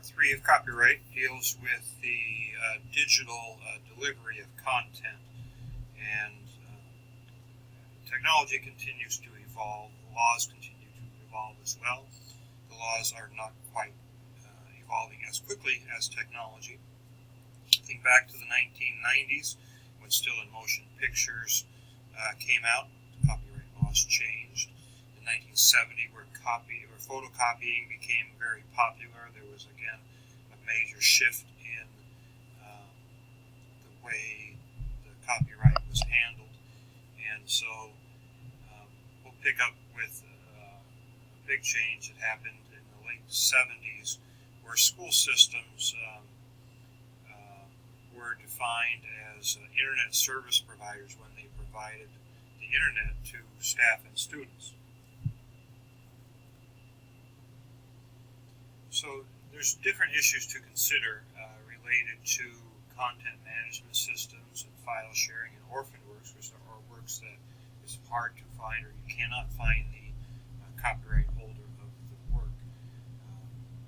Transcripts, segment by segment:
Part 3 of copyright deals with the digital delivery of content, and technology continues to evolve. The laws continue to evolve as well. The laws are not quite evolving as quickly as technology. Think back to the 1990s when still in motion pictures came out. Copyright laws changed. In 1970, where photocopying became very popular, there was again a major shift in the way the copyright was handled. And so we'll pick up with a big change that happened in the late 70s, where school systems were defined as internet service providers when they provided the internet to staff and students. So there's different issues to consider related to content management systems and file sharing and orphan works, which are works that is hard to find, or you cannot find the copyright holder of the work.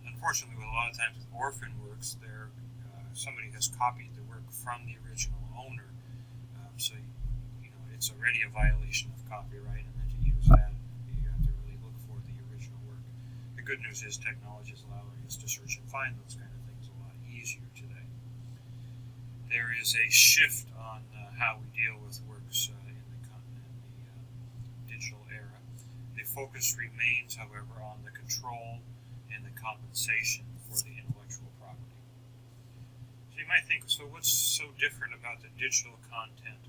Unfortunately, with a lot of times with orphan works, somebody has copied the work from the original owner, so it's already a violation of copyright, and then to use that, you have to really look for the original work. The good news is technology is allowing us to search and find those kind of things a lot easier today. There is a shift on how we deal with works in the digital era. The focus remains, however, on the control and the compensation for the intellectual property. So you might think, so what's so different about the digital content?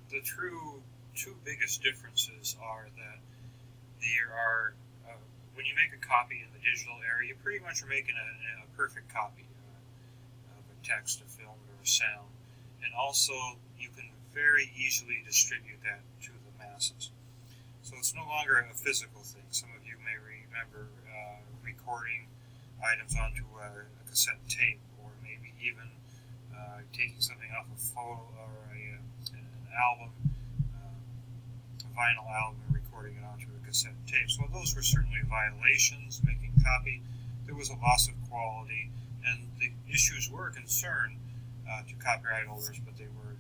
The true two biggest differences are that there are, when you make a copy in the digital era, you pretty much are making a perfect copy of a text, a film, or a sound. And also, you can very easily distribute that to the masses. So it's no longer a physical thing. Some of you may remember recording items onto a cassette tape, or maybe even taking something off a photo or an album, a vinyl album, and recording it onto a cassette tape. So those were certainly violations, making copy. There was a loss of quality, and the issues were a concern to copyright holders, but they were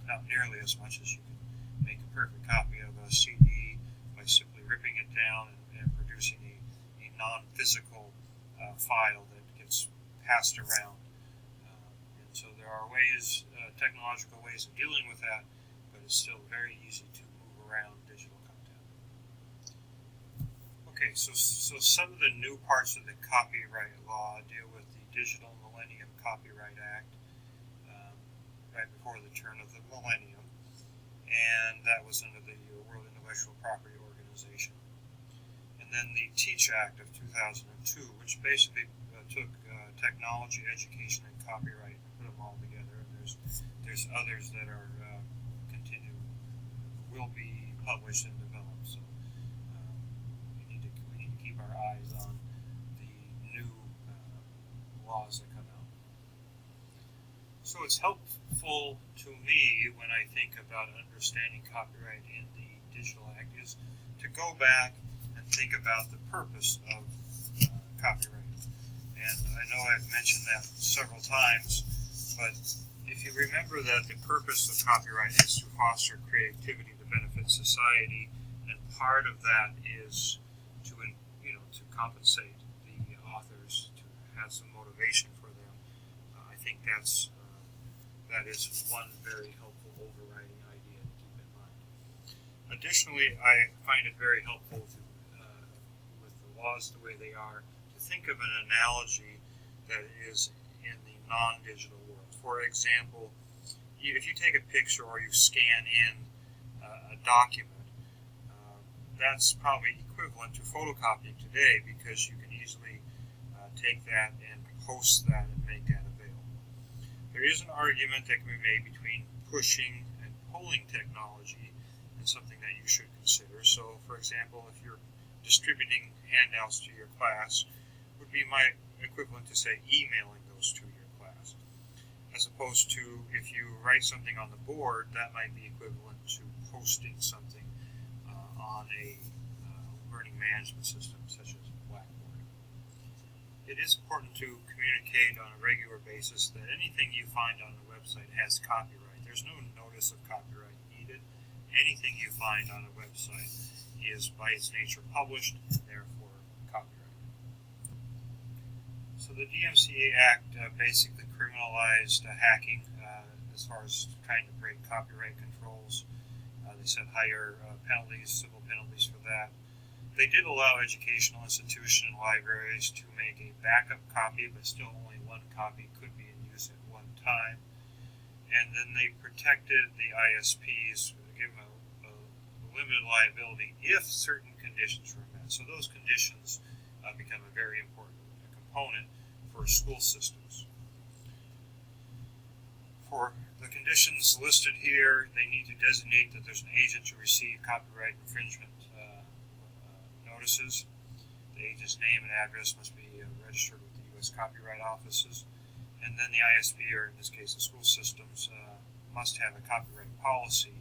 not nearly as much as you can make a perfect copy of a CD by simply ripping it down and producing a non-physical file that gets passed around. And so there are ways, technological ways of dealing with that, but it's still very easy to move around digital content. Okay, so some of the new parts of the copyright law deal with the Digital Millennium Copyright Act, right before the turn of the millennium, and that was under the World Intellectual Property Organization. And then the TEACH Act of 2002, which basically took technology, education, and copyright and put them all together. And there's others that are will be published and developed. So we need to keep our eyes on the new laws that come out. So it's helpful to me when I think about understanding copyright in the Digital Act is to go back and think about the purpose of copyright. And I know I've mentioned that several times, but if you remember that the purpose of copyright is to foster creativity to benefit society, and part of that is to compensate the authors, to have some motivation for them, I think that is one very helpful overriding idea to keep in mind. Additionally, I find it very helpful to, with the laws the way they are, to think of an analogy that is in the non-digital world. For example, if you take a picture or you scan in a document, that's probably equivalent to photocopying today, because you can easily take that and post that and make that available. There is an argument that can be made between pushing and pulling technology, and something that you should consider. So, for example, if you're distributing handouts to your class, would be my equivalent to, say, emailing those to your class. As opposed to, if you write something on the board, that might be equivalent to posting something on a learning management system such as Blackboard. it is important to communicate on a regular basis that anything you find on the website has copyright. There's no notice of copyright needed. Anything you find on a website is by its nature published and therefore copyrighted. So the DMCA Act basically criminalized hacking as far as trying to break copyright controls. They set higher penalties, civil penalties for that. They did allow educational institutions and libraries to make a backup copy, but still only one copy could be in use at one time. And then they protected the ISPs, give them a limited liability if certain conditions were met. So those conditions become a very important component for school systems. For the conditions listed here, they need to designate that there's an agent to receive copyright infringement notices. The agent's name and address must be registered with the U.S. Copyright Offices. And then the ISP, or in this case the school systems, must have a copyright policy,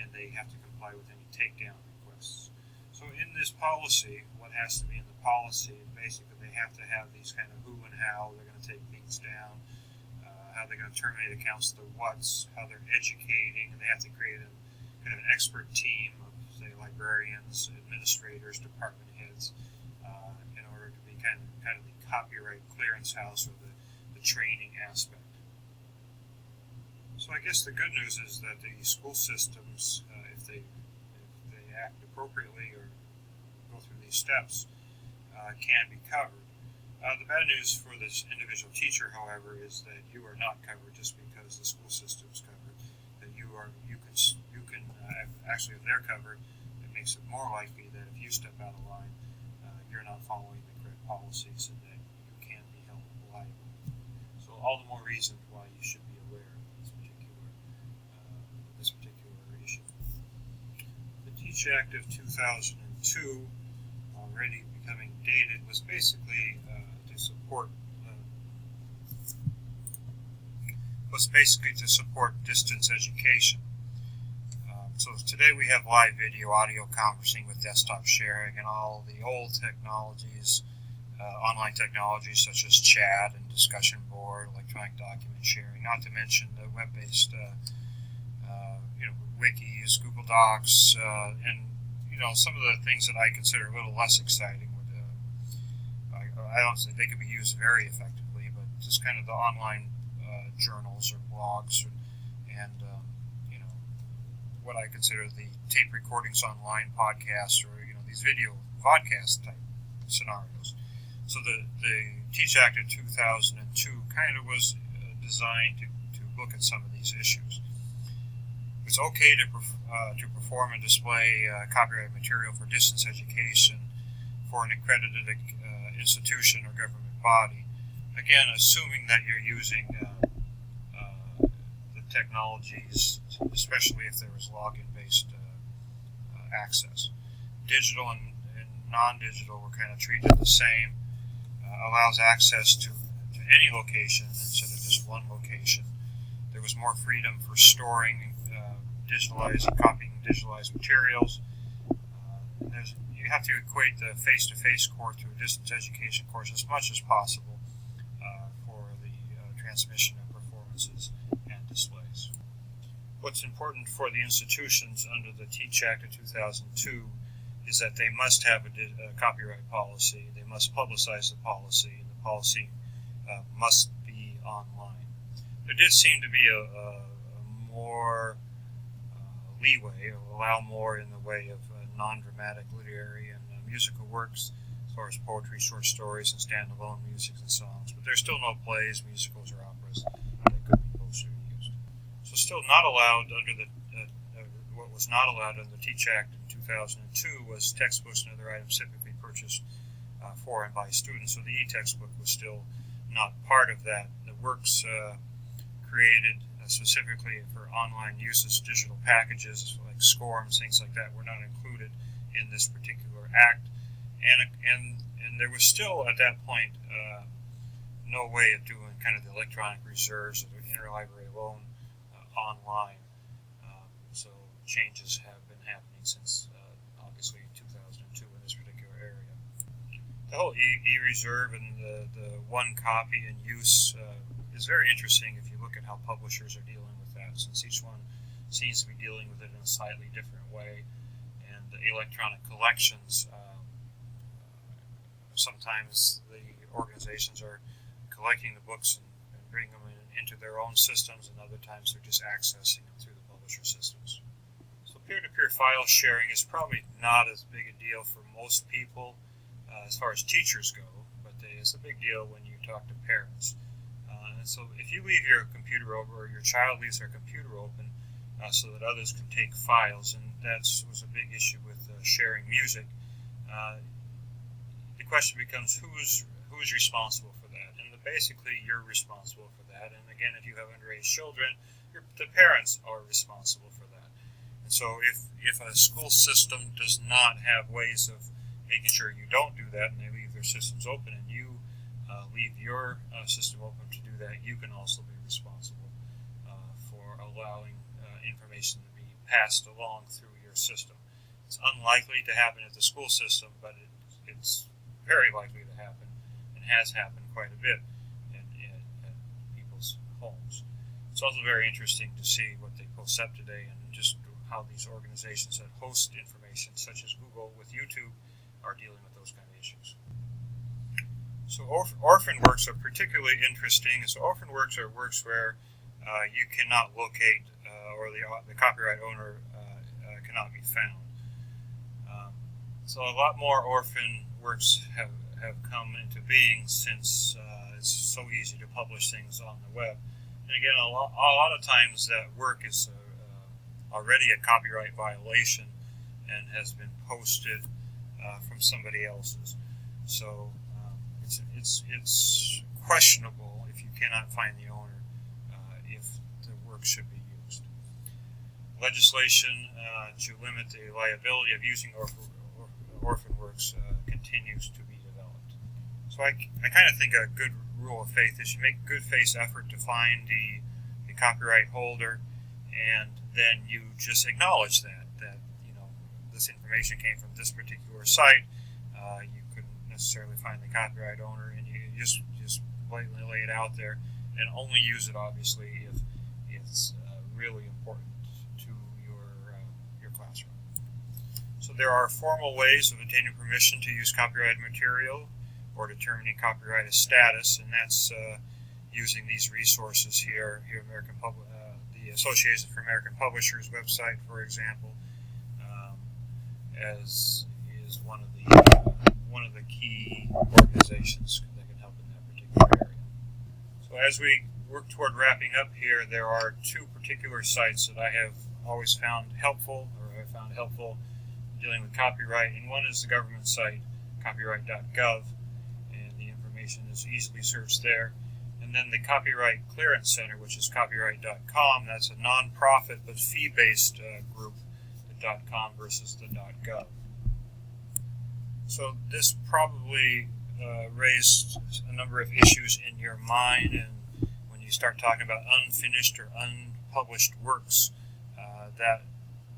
and they have to comply with any takedown requests. So in this policy, what has to be in the policy, basically they have to have these kind of who and how they're going to take things down, how they're going to terminate accounts, the what's, how they're educating, and they have to create kind of an expert team of, say, librarians, administrators, department heads, in order to be kind of the copyright clearance house or the training aspect. So I guess the good news is that the school systems, if they act appropriately or go through these steps, can be covered. The bad news for this individual teacher, however, is that you are not covered just because the school system is covered. That you can actually, if they're covered, it makes it more likely that if you step out of line, you're not following the correct policies, and that you can be held liable. So all the more reason why you should be aware of this particular issue. The Teach Act of 2002, already becoming dated, was basically to support distance education. So today we have live video, audio conferencing with desktop sharing, and all the old technologies, online technologies such as chat and discussion board, electronic document sharing, not to mention the web-based wikis, Google Docs, and some of the things that I consider a little less exciting. I don't say they could be used very effectively, but just kind of the online journals or blogs, and what I consider the tape recordings online, podcasts, or these video podcast type scenarios. So the Teach Act of 2002 kind of was designed to look at some of these issues. It's okay to perform and display copyrighted material for distance education for an accredited institution or government body. Again, assuming that you're using the technologies, especially if there was login-based access. Digital and non-digital were kind of treated the same. Allows access to any location instead of just one location. There was more freedom for storing, copying digitalized materials. You have to equate the face-to-face course to a distance education course as much as possible for the transmission of performances and displays. What's important for the institutions under the Teach Act of 2002 is that they must have a copyright policy, they must publicize the policy, and the policy must be online. There did seem to be a more leeway, allow more in the way of non-dramatic literary and musical works, as far as poetry, short stories, and standalone music and songs. But there's still no plays, musicals, or operas that could be posted or used. So still not allowed under what was not allowed under the Teach Act in 2002 was textbooks and other items typically purchased for and by students. So the e-textbook was still not part of that. The works created specifically for online uses, digital packages like SCORMs, things like that, were not included in this particular act. And there was still, at that point, no way of doing kind of the electronic reserves of the interlibrary loan online. So changes have been happening since obviously 2002 in this particular area. The whole e-reserve and the one copy and use is very interesting if you look at how publishers are dealing with that, since each one seems to be dealing with it in a slightly different way. And the electronic collections, sometimes the organizations are collecting the books and bringing them into their own systems, and other times they're just accessing them through the publisher systems. So peer-to-peer file sharing is probably not as big a deal for most people as far as teachers go, but it's a big deal when you talk to parents. And so if you leave your computer open, or your child leaves their computer open so that others can take files, and that was a big issue with sharing music, the question becomes who's responsible for that? And basically you're responsible for that. And again, if you have underage children, the parents are responsible for that. And so if a school system does not have ways of making sure you don't do that, and they leave their systems open, and you leave your system open to do that, you can also be responsible for allowing information to be passed along through your system. It's unlikely to happen at the school system, but it's very likely to happen, and has happened quite a bit in people's homes. It's also very interesting to see what they post up today, and just how these organizations that host information, such as Google with YouTube, are dealing with those kind of issues. So orphan works are particularly interesting. So orphan works are works where you cannot locate, or the copyright owner cannot be found. So a lot more orphan works have come into being since it's so easy to publish things on the web. And again, a lot of times that work is already a copyright violation and has been posted from somebody else's. So it's questionable if you cannot find the owner if the work should be used. Legislation to limit the liability of using orphan works continues to be developed. So I kind of think a good rule of faith is you make a good faith effort to find the copyright holder, and then you just acknowledge that this information came from this particular site. You couldn't necessarily find the copyright owner, and you just blatantly lay it out there, and only use it obviously if it's really important to your classroom. So there are formal ways of obtaining permission to use copyrighted material or determining copyright status, and that's using these resources here the Association for American Publishers website, for example, as is one of the key organizations that can help in that particular area. So as we work toward wrapping up here, there are two particular sites that I have always found helpful, dealing with copyright, and one is the government site, copyright.gov, and the information is easily searched there. And then the Copyright Clearance Center, which is copyright.com. That's a non-profit but fee-based group, the .com versus the .gov. So this probably raised a number of issues in your mind, and when you start talking about unfinished or unpublished works, that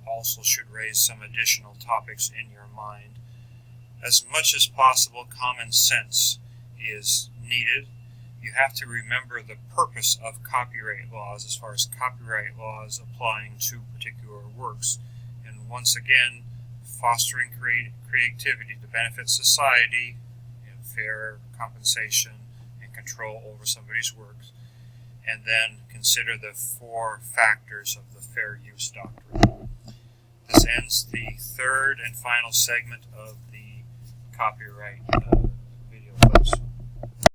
also should raise some additional topics in your mind. As much as possible, common sense is needed. You have to remember the purpose of copyright laws as far as copyright laws applying to particular works. And once again, fostering creativity to benefit society, fair compensation and control over somebody's works, and then consider the 4 factors of the fair use doctrine. This ends the third and final segment of the copyright